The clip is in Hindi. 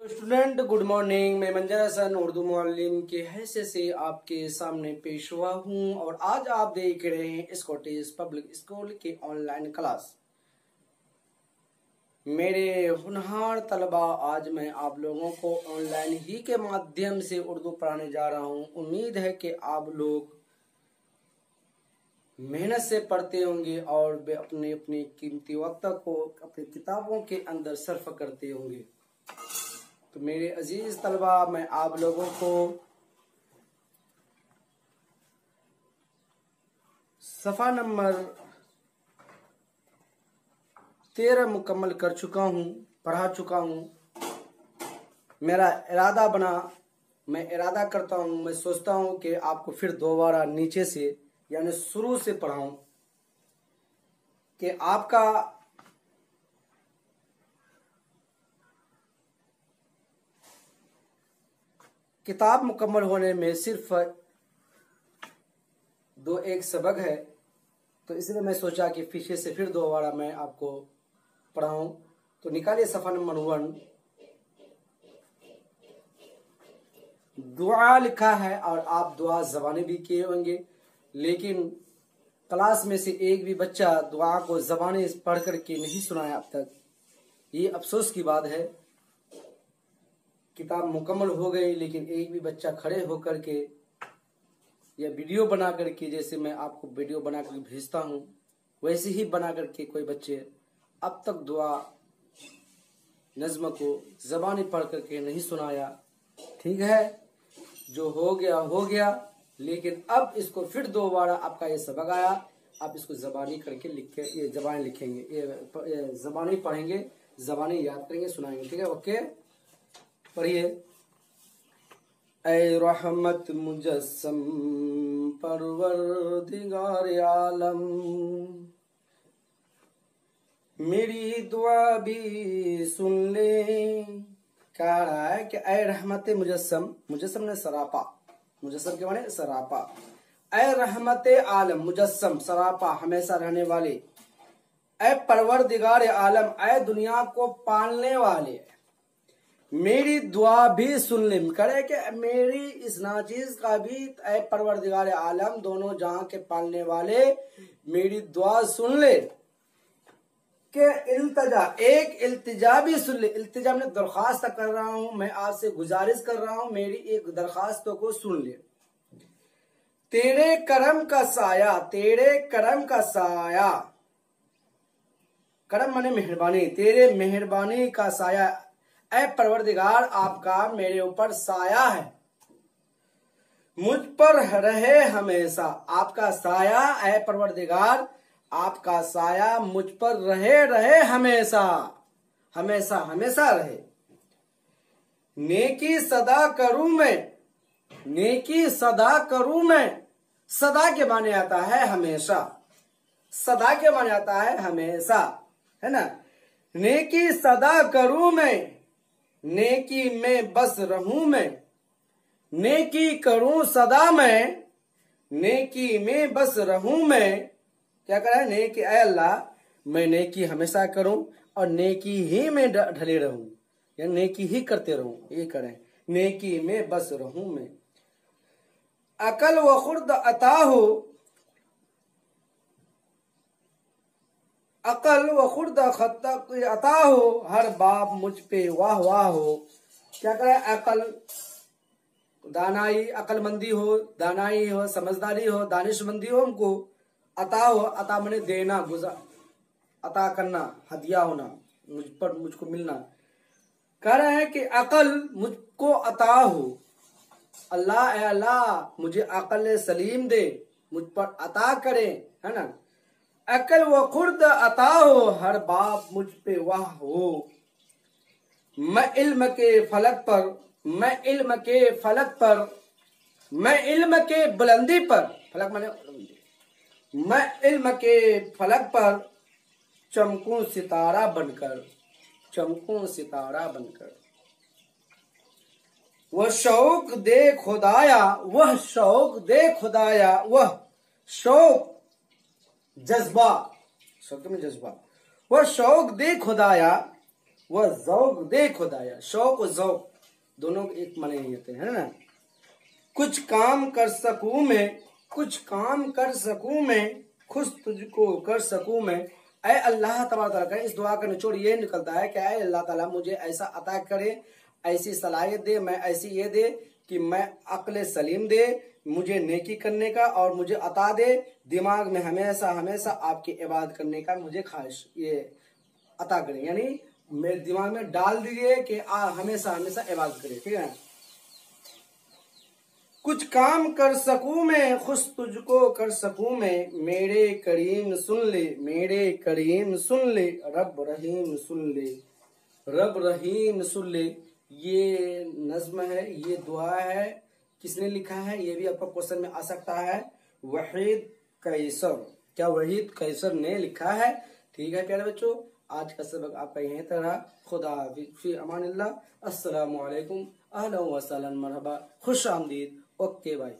Student good morning. मैं मंजर हसन उर्दू मुअल्लिम के हैसियत से आपके सामने पेश हुआ हूँ और आज आप देख रहे हैं स्कॉटिश पब्लिक स्कूल की ऑनलाइन क्लास। मेरे होनहार तलबा, आज मैं आप लोगों को ऑनलाइन ही के माध्यम से उर्दू पढ़ाने जा रहा हूँ। उम्मीद है कि आप लोग मेहनत से पढ़ते होंगे और वे अपने अपने कीमती वक्त को अपनी किताबों के अंदर सर्फ करते होंगे। तो मेरे अजीज तलबा, मैं आप लोगों को सफ़ा नंबर 13 मुकम्मल कर चुका हूँ, पढ़ा चुका हूँ। मेरा इरादा बना, मैं इरादा करता हूँ, मैं सोचता हूँ कि आपको फिर दोबारा नीचे से यानी शुरू से पढ़ाऊं कि आपका किताब मुकम्मल होने में सिर्फ 2-1 सबक है। तो इसलिए मैं सोचा कि पीछे से फिर दोबारा मैं आपको पढ़ाऊं। तो निकालिए सफ़ा नंबर 1। दुआ लिखा है और आप दुआ ज़बानी भी किए होंगे, लेकिन क्लास में से एक भी बच्चा दुआ को ज़बानी पढ़ कर के नहीं सुनाया अब तक। ये अफसोस की बात है। किताब मुकम्मल हो गई लेकिन एक भी बच्चा खड़े होकर के या वीडियो बना करके, जैसे मैं आपको वीडियो बना कर भेजता हूँ वैसे ही बना करके कोई बच्चे अब तक दुआ नज़्म को ज़बानी पढ़ करके नहीं सुनाया। ठीक है, जो हो गया हो गया, लेकिन अब इसको फिर दोबारा आपका ये सबक आया, आप इसको ज़बानी करके लिखे, ये ज़बानी लिखेंगे, ये ज़बानी पढ़ेंगे, ज़बानी याद करेंगे, सुनाएंगे। ठीक है, ओके, पढ़िए। ऐ रहमत मुजस्सम परवरदिगार आलम, मेरी दुआ भी सुन ले। कह रहा है कि ऐ रहमत मुजस्सम, मुजस्सम ने सरापा, मुजस्सम के माने सरापा। ऐ रहमत आलम, मुजस्सम सरापा हमेशा रहने वाले। ऐ परवरदिगार आलम, ऐ दुनिया को पालने वाले, मेरी दुआ भी सुन ले। करे कि मेरी इस नाचीज का भी, ऐ परवरदिगार आलम दोनों जहां के पालने वाले, मेरी दुआ सुन ले। के इल्तिजा, एक इल्तिजा भी सुन ले। इल्तिजा में दरख्वास्त कर रहा हूं, मैं आपसे गुजारिश कर रहा हूं, मेरी एक दरख्वास्त को सुन ले। तेरे करम का साया, तेरे करम का साया, करम माने मेहरबानी, तेरे मेहरबानी का साया, ऐ परवरदिगार आपका मेरे ऊपर साया है, मुझ पर रहे हमेशा। आपका साया, ऐ परवरदिगार आपका साया मुझ पर रहे हमेशा, हमेशा हमेशा रहे। नेकी सदा करूं मैं, नेकी सदा करूं मैं, सदा के माने आता है हमेशा, सदा के माने आता है हमेशा, है ना। नेकी सदा करूं मैं, नेकी में बस रहूं मैं, नेकी करूं सदा मैं, नेकी में बस रहूं मैं। क्या करा है, नेकी, ऐ अल्लाह मैं नेकी हमेशा करूं और नेकी ही में ढले रहूं, या नेकी ही करते रहूं, ये करें, नेकी में बस रहूं मैं। अकल व खुर्द अता हो, अकल व खुर्द अता हो, हर बाप मुझ पे वाह वाह हो। क्या करे, अकल दानाई, अकलमंदी हो, दानाई हो, समझदारी हो, दानिशमंदी हो हमको। अता हो, अता मने देना, गुजार, अता करना, हदिया होना, मुझ पर मुझको मिलना। कह रहे हैं कि अकल मुझको अता हो, अल्लाह ए अल्लाह मुझे अकल सलीम दे, मुझ पर अता करे, है ना। अकल व खुर्द अता हो, हर बाप मुझ पे वाह हो। मैं इल्म के फलक पर, मैं इल्म के फलक पर, मैं इल्म के बुलंदी पर, फलक माने मैं इल्म के फलक पर चमकूं सितारा बनकर, चमकूं सितारा बनकर। वह शौक दे खुदाया, वह शौक दे खुदाया, वह शौक जज्बा, शौक में जज्बा, वह शौक दे खुदाया वह ज़ौक दे खुदाया। शौक और ज़ौक दोनों एक माने नहीं होते है ना। कुछ काम कर सकूं मैं, कुछ काम कर सकूं मैं, खुश तुझको कर सकूं मैं। ऐ अल्लाह तबारक व तआला, इस दुआ का निचोड़ ये निकलता है कि ऐ अल्लाह ताला मुझे ऐसा अता करे, ऐसी सलाहियत दे, मैं ऐसी ये दे कि मैं अक्ल सलीम दे, मुझे नेकी करने का, और मुझे अता दे दिमाग में हमेशा हमेशा आपकी इबादत करने का मुझे ख्वाहिश ये अता करे। यानी मेरे दिमाग में डाल दीजिए कि हमेशा हमेशा इबादत करे। ठीक है। कुछ काम कर सकूं मैं, खुश तुझको कर सकूं मैं, मेरे करीम सुन ले, मेरे करीम सुन ले, रब रहीम सुन ले, रब रहीम सुन ले। ये नज्म है, ये दुआ है। किसने लिखा है ये भी आपका क्वेश्चन में आ सकता है। वहीद कैसर, क्या वहीद कैसर ने लिखा है। ठीक है प्यारे बच्चों, आज का सबक आपका यहीं तक रहा। खुदा फी अमानिल्लाह। अस्सलामु अलैकुम, अहलन व सहलन, मरहबा, खुश आमदीद। Okay bye.